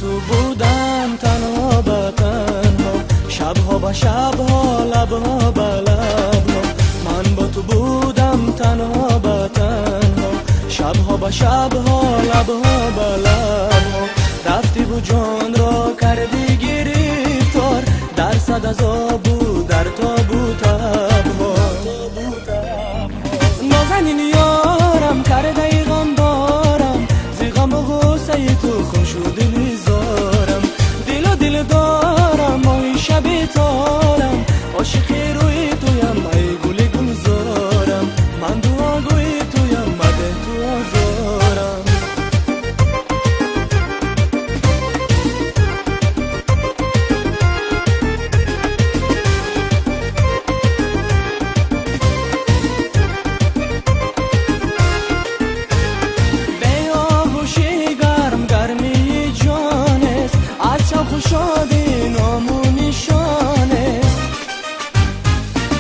تو بودم تنها به تنها، شبها به شبها، لبها به لبها. من با تو بودم تنها به تنها، شبها به شبها، لبها به لبها. رفتی و جان را کردی گرفتار، درصد از آبو در تابوتبها. نازنین یارم کرده غم دارم، زی غم و غصه تو خون شده میذارم. دل دارم ماهی شب تارم، عاشقی روی تویم ای گل گلزارم. من دعاگوی تویم مده تو آزارم. شادی نامو نشانست،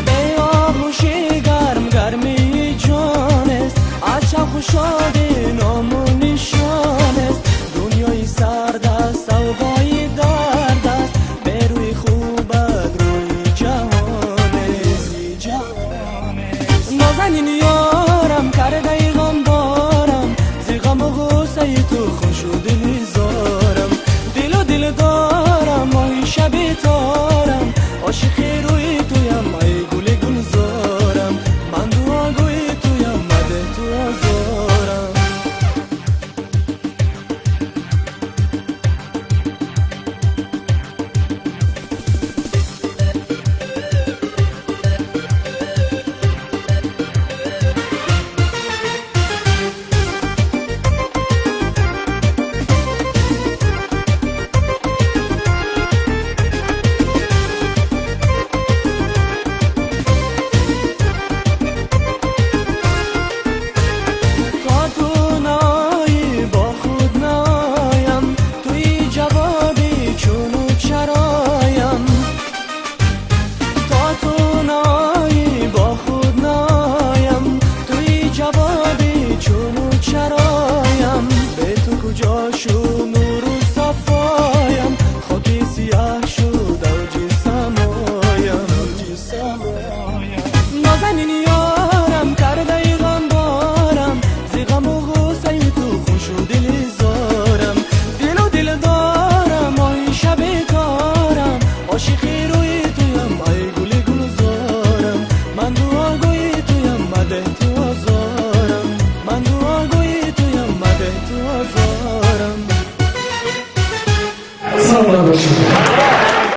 به آغوشی گرم گرمی جانست. از شب شادی نامو نشانست. دنیای سرد است، سوقای درد است، به روی خوبت روی جهانست. نازنین یارم کرده غم دارم، زی غم و غصه تو خون شده میذارم. دل دارم ماهی شب تارم، عاشقی روی تویم ای گل گلزارم. من دعاگوی تویم مده تو آزارم. جاشو نور و صفایم، خاکی سیاه شد اوج سمایم. نازنین یارم کرده غم دارم، زی غم و غصه تو خون شده لیزارم. دل دارم ماهی شب تارم، عاشقی روی تویم ای گل گلزارم. من دعاگوی تویم مده تو آزارم. من دعاگوی تویم مده تو آزارم. سلام باشید.